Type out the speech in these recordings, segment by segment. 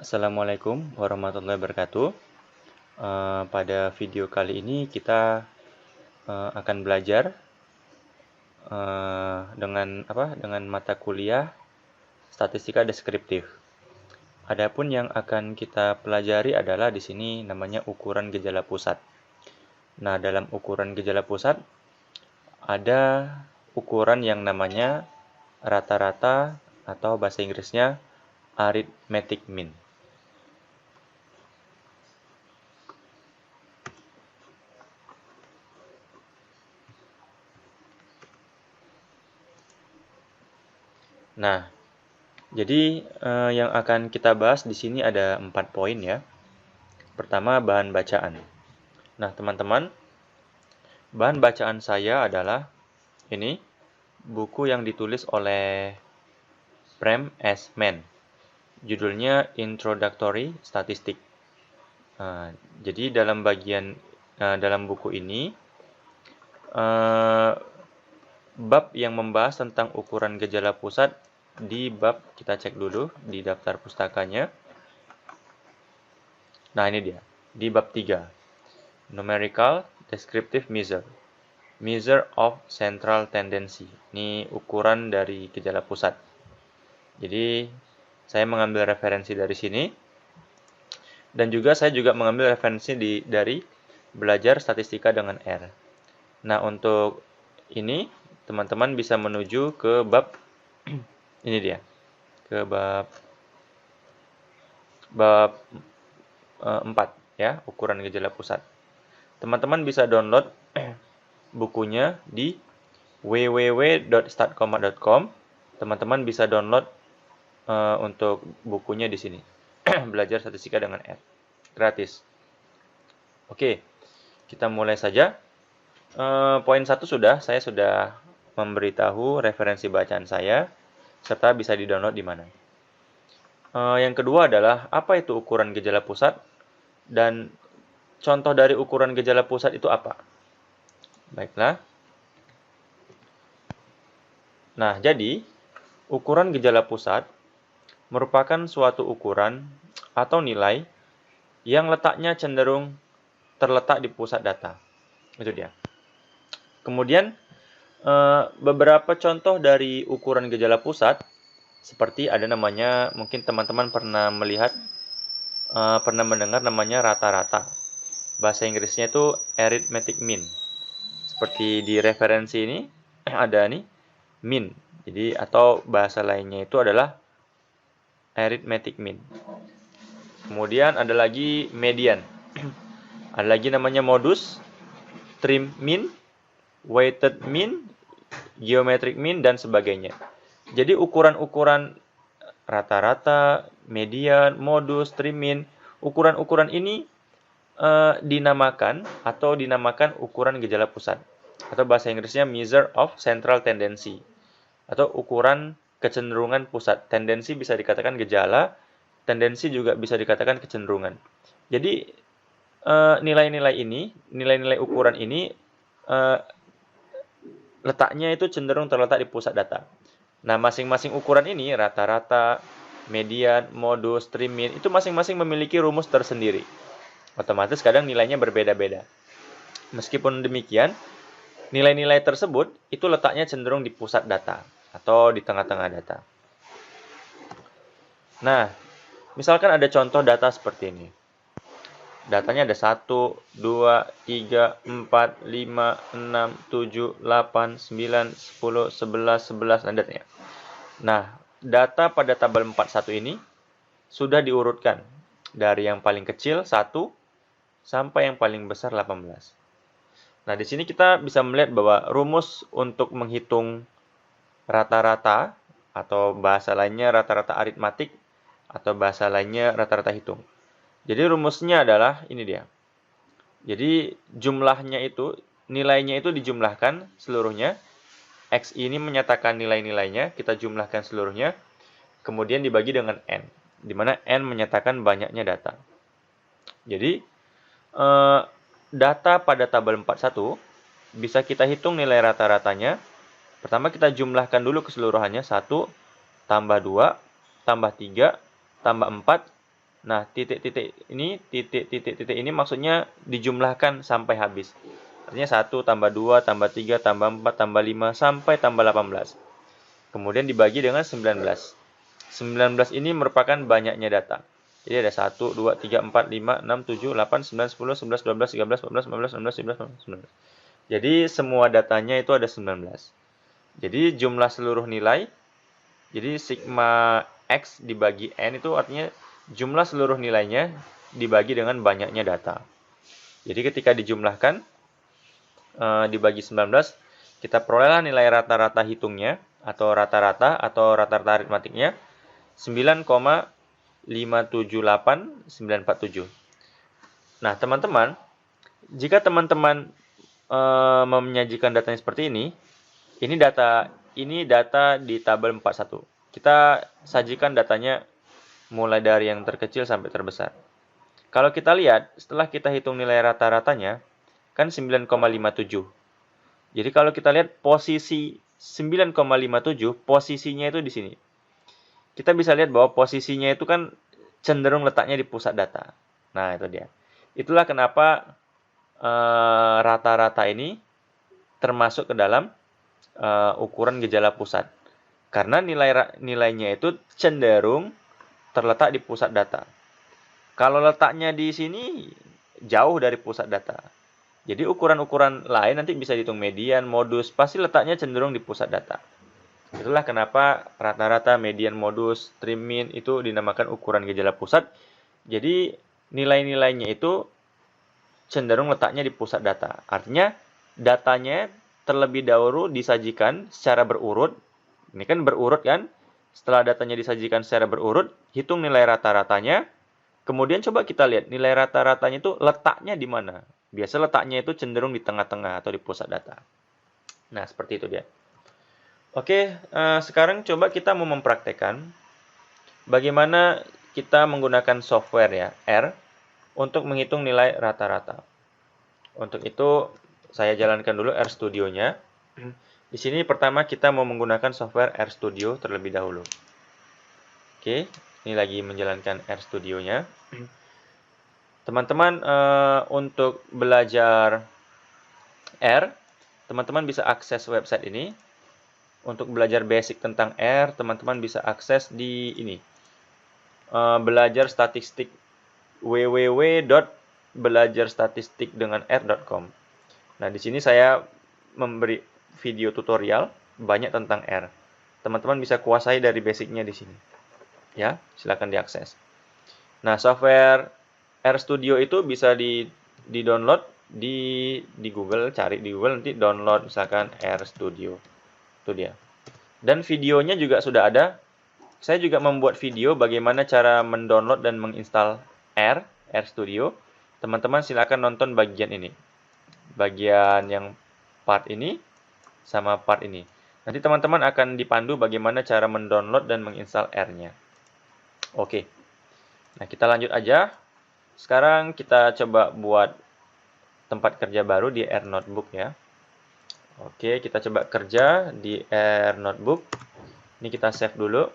Assalamualaikum warahmatullahi wabarakatuh. Pada video kali ini kita akan belajar dengan mata kuliah statistika deskriptif. Adapun yang akan kita pelajari adalah di sini namanya ukuran gejala pusat. Nah, dalam ukuran gejala pusat ada ukuran yang namanya rata-rata atau bahasa Inggrisnya arithmetic mean. Nah, jadi yang akan kita bahas di sini ada 4 poin ya. Pertama, bahan bacaan. Nah, teman-teman, bahan bacaan saya adalah ini buku yang ditulis oleh Prem S. Mann. Judulnya Introductory Statistics. Jadi dalam buku ini bab yang membahas tentang ukuran gejala pusat di bab, kita cek dulu di daftar pustakanya. Nah, ini dia. Di bab 3. Numerical Descriptive Measure. Measure of Central Tendency. Ini ukuran dari gejala pusat. Jadi, saya mengambil referensi dari sini. Dan juga saya mengambil referensi dari belajar statistika dengan R. Nah, untuk ini, teman-teman bisa menuju ke bab, ini dia. Ke bab 4 ya, ukuran gejala pusat. Teman-teman bisa download bukunya di www.statcoma.com. Teman-teman bisa download untuk bukunya di sini. Belajar statistika dengan R. Gratis. Oke, kita mulai saja. Poin 1 saya sudah memberitahu referensi bacaan saya, serta bisa di-download di mana. Yang kedua adalah, apa itu ukuran gejala pusat? Dan contoh dari ukuran gejala pusat itu apa? Baiklah. Nah, jadi ukuran gejala pusat merupakan suatu ukuran atau nilai yang letaknya cenderung terletak di pusat data. Itu dia. Kemudian, beberapa contoh dari ukuran gejala pusat, seperti ada namanya, mungkin teman-teman pernah mendengar namanya rata-rata. Bahasa Inggrisnya itu arithmetic mean. Seperti di referensi ini ada nih mean. Jadi atau bahasa lainnya itu adalah arithmetic mean. Kemudian ada lagi median. Ada lagi namanya modus, trim mean, weighted mean, geometric mean, dan sebagainya. Jadi ukuran-ukuran rata-rata, median, modus, trim mean, ukuran-ukuran ini dinamakan ukuran gejala pusat, atau bahasa Inggrisnya measure of central tendency, atau ukuran kecenderungan pusat. Tendensi bisa dikatakan gejala, tendensi juga bisa dikatakan kecenderungan. Jadi nilai-nilai ukuran ini letaknya itu cenderung terletak di pusat data. Nah, masing-masing ukuran ini, rata-rata, median, modus, trim mean, itu masing-masing memiliki rumus tersendiri. Otomatis kadang nilainya berbeda-beda. Meskipun demikian, nilai-nilai tersebut itu letaknya cenderung di pusat data atau di tengah-tengah data. Nah, misalkan ada contoh data seperti ini. Datanya ada 1, 2, 3, 4, 5, 6, 7, 8, 9, 10, 11, 11, dan datanya. Nah, data pada tabel 41 ini sudah diurutkan dari yang paling kecil 1 sampai yang paling besar 18. Nah, di sini kita bisa melihat bahwa rumus untuk menghitung rata-rata, atau bahasa lainnya rata-rata aritmatik, atau bahasa lainnya rata-rata hitung. Jadi rumusnya adalah ini dia. Jadi jumlahnya itu, nilainya itu dijumlahkan seluruhnya. X ini menyatakan nilai-nilainya, kita jumlahkan seluruhnya, kemudian dibagi dengan N, di mana N menyatakan banyaknya data. Jadi data pada tabel 41 bisa kita hitung nilai rata-ratanya. Pertama kita jumlahkan dulu keseluruhannya, 1 tambah 2 tambah 3 tambah 4 Nah, titik-titik ini maksudnya dijumlahkan sampai habis. Artinya 1 tambah 2 tambah 3 tambah 4 tambah 5 sampai tambah 18. Kemudian dibagi dengan 19. 19 ini merupakan banyaknya data. Jadi ada 1, 2, 3, 4, 5, 6, 7, 8, 9, 10, 11, 12, 13, 14, 15, 16, 17, 19. Jadi semua datanya itu ada 19. Jadi jumlah seluruh nilai, jadi sigma X dibagi N itu artinya jumlah seluruh nilainya dibagi dengan banyaknya data. Jadi ketika dijumlahkan, dibagi 19, kita perolehlah nilai rata-rata hitungnya, atau rata-rata aritmatiknya, 9,578947. Nah, teman-teman, jika teman-teman menyajikan datanya seperti ini data di tabel 41. Kita sajikan datanya mulai dari yang terkecil sampai terbesar. Kalau kita lihat, setelah kita hitung nilai rata-ratanya, kan 9,57. Jadi kalau kita lihat posisi 9,57, posisinya itu di sini. Kita bisa lihat bahwa posisinya itu kan cenderung letaknya di pusat data. Nah, itu dia. Itulah kenapa rata-rata ini termasuk ke dalam ukuran gejala pusat. Karena nilainya itu cenderung terletak di pusat data. Kalau letaknya di sini jauh dari pusat data. Jadi ukuran-ukuran lain nanti bisa dihitung median, modus, pasti letaknya cenderung di pusat data. Itulah kenapa rata-rata, median, modus, trim, mean itu dinamakan ukuran gejala pusat. Jadi nilai-nilainya itu cenderung letaknya di pusat data. Artinya datanya terlebih dahulu disajikan secara berurut. Ini kan berurut kan? Setelah datanya disajikan secara berurut, hitung nilai rata-ratanya. Kemudian coba kita lihat nilai rata-ratanya itu letaknya di mana. Biasa letaknya itu cenderung di tengah-tengah atau di pusat data. Nah, seperti itu dia. Oke, sekarang coba kita mau mempraktekkan bagaimana kita menggunakan software ya, R, untuk menghitung nilai rata-rata. Untuk itu, saya jalankan dulu RStudio-nya. Di sini pertama kita mau menggunakan software RStudio terlebih dahulu. Oke, ini lagi menjalankan RStudio-nya. Teman-teman, untuk belajar R, teman-teman bisa akses website ini. Untuk belajar basic tentang R, teman-teman bisa akses di ini. Belajar statistik www.belajarstatistikdenganr.com. Nah, di sini saya memberi video tutorial banyak tentang R. Teman-teman bisa kuasai dari basicnya di sini. Ya, silakan diakses. Nah, software RStudio itu bisa di-download di Google, cari di Google nanti download misalkan RStudio. Itu dia. Dan videonya juga sudah ada. Saya juga membuat video bagaimana cara mendownload dan menginstal RStudio. Teman-teman silakan nonton bagian ini. Bagian yang part ini sama part ini. Nanti teman-teman akan dipandu bagaimana cara mendownload dan menginstal R-nya. Oke. Nah, kita lanjut aja. Sekarang kita coba buat tempat kerja baru di R Notebook ya. Oke, kita coba kerja di R Notebook. Ini kita save dulu.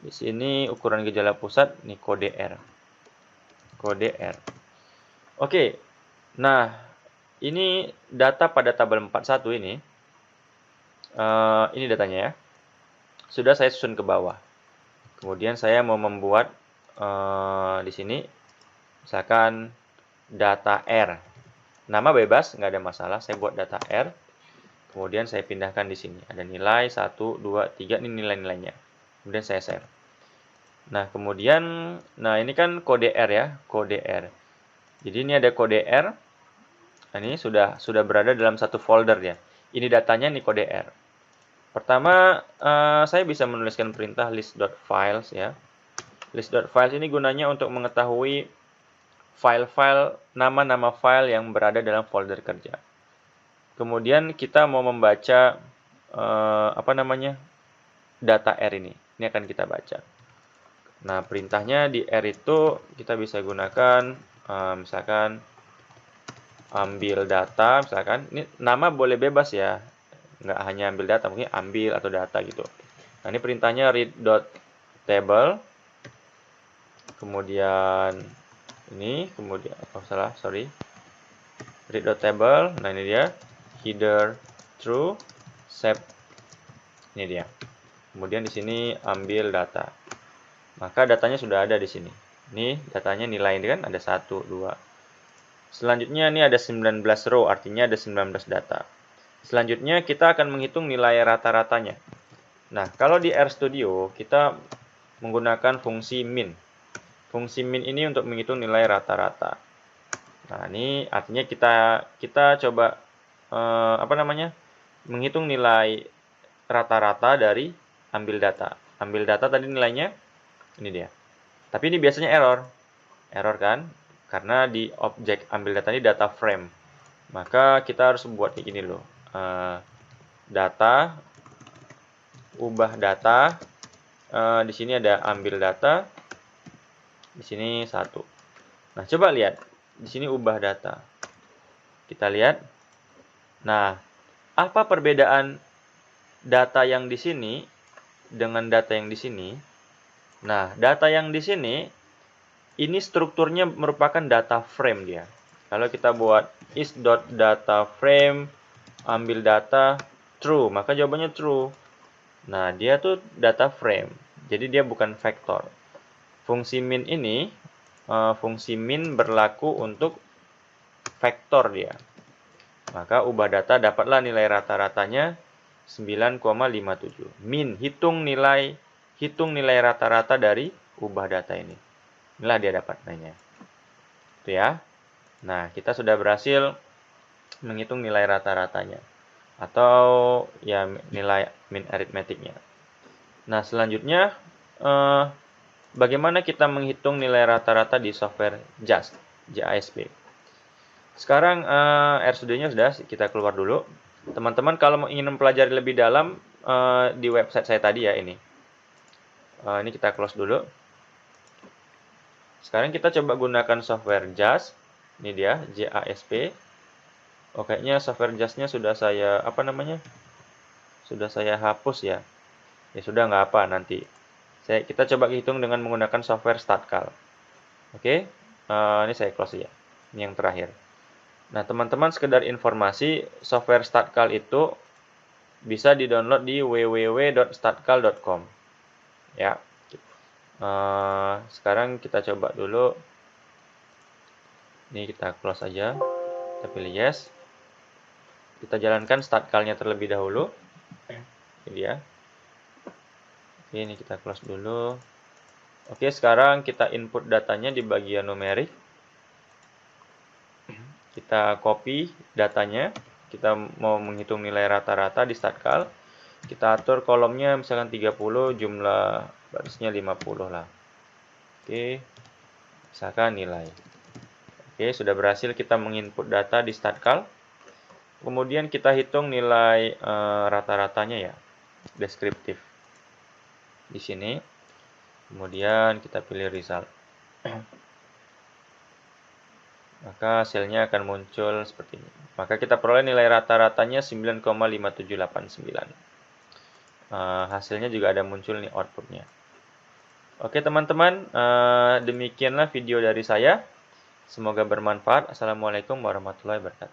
Di sini ukuran gejala pusat, nih kode R. Kode R. Oke. Nah, ini data pada tabel 41 ini. Ini datanya ya. Sudah saya susun ke bawah. Kemudian saya mau membuat di sini misalkan data R. Nama bebas, nggak ada masalah. Saya buat data R. Kemudian saya pindahkan di sini. Ada nilai 1, 2, 3, ini nilai-nilainya. Kemudian saya save. Nah, kemudian, ini kan kode R ya, kode R. Jadi ini ada kode R. Nah, ini sudah berada dalam satu folder ya. Ini datanya nih kode R. Pertama, saya bisa menuliskan perintah list.files ya. List.files ini gunanya untuk mengetahui file-file, nama-nama file yang berada dalam folder kerja. Kemudian kita mau membaca data R ini. Ini akan kita baca. Nah, perintahnya di R itu kita bisa gunakan misalkan ambil data, misalkan ini nama boleh bebas ya, nggak hanya ambil data, mungkin ambil atau data gitu. Nah, ini perintahnya read.table, kemudian ini, kemudian sorry, read.table. Nah, ini dia header true, save. Ini dia. Kemudian di sini ambil data. Maka datanya sudah ada di sini. Ini datanya nilai ini kan ada 1, 2. Selanjutnya ini ada 19 row, artinya ada 19 data. Selanjutnya kita akan menghitung nilai rata-ratanya. Nah, kalau di RStudio kita menggunakan fungsi min. Fungsi min ini untuk menghitung nilai rata-rata. Nah, ini artinya kita coba menghitung nilai rata-rata dari ambil data. Ambil data tadi nilainya ini dia. Tapi ini biasanya error. Error kan? Karena di objek ambil data ini data frame. Maka kita harus buat kayak gini loh. Data, ubah data. Di sini ada ambil data. Di sini 1. Nah, coba lihat. Di sini ubah data. Kita lihat. Nah, apa perbedaan data yang di sini dengan data yang di sini? Nah, data yang di sini ini strukturnya merupakan data frame dia. Kalau kita buat is.dataFrame ambil data true, maka jawabannya true. Nah, dia tuh data frame. Jadi dia bukan vektor. Fungsi min ini fungsi min berlaku untuk vektor dia. Maka ubah data dapatlah nilai rata-ratanya 9,57. Min hitung nilai rata-rata dari ubah data ini. Inilah dia dapat nilainya. Itu ya. Nah, kita sudah berhasil menghitung nilai rata-ratanya atau ya nilai min aritmetiknya. Nah, selanjutnya bagaimana kita menghitung nilai rata-rata di software JASP. Sekarang RStudio-nya sudah kita keluar dulu. Teman-teman kalau ingin mempelajari lebih dalam di website saya tadi ya ini. Ini kita close dulu. Sekarang kita coba gunakan software JASP. Ini dia JASP. Oh, kayaknya software JASP-nya sudah saya sudah saya hapus ya. Ya sudah, nggak apa nanti. Kita coba hitung dengan menggunakan software StatCal. Oke, ini saya close ya. Ini yang terakhir. Nah, teman-teman sekedar informasi, software StatCal itu bisa di-download di www.statcal.com. Ya. Sekarang kita coba dulu. Ini kita close aja. Kita pilih yes. Kita jalankan StatCal-nya terlebih dahulu. Ini dia. Oke, ini kita close dulu. Oke, sekarang kita input datanya di bagian numerik. Kita copy datanya. Kita mau menghitung nilai rata-rata di StatCal. Kita atur kolomnya misalkan 30, jumlah barisnya 50 lah. Oke, misalkan nilai. Oke, sudah berhasil kita menginput data di StatCal. Kemudian kita hitung nilai rata-ratanya ya, deskriptif. Di sini. Kemudian kita pilih result. Maka hasilnya akan muncul seperti ini. Maka kita peroleh nilai rata-ratanya 9,5789. Hasilnya juga ada muncul nih outputnya. Oke teman-teman, demikianlah video dari saya. Semoga bermanfaat. Assalamualaikum warahmatullahi wabarakatuh.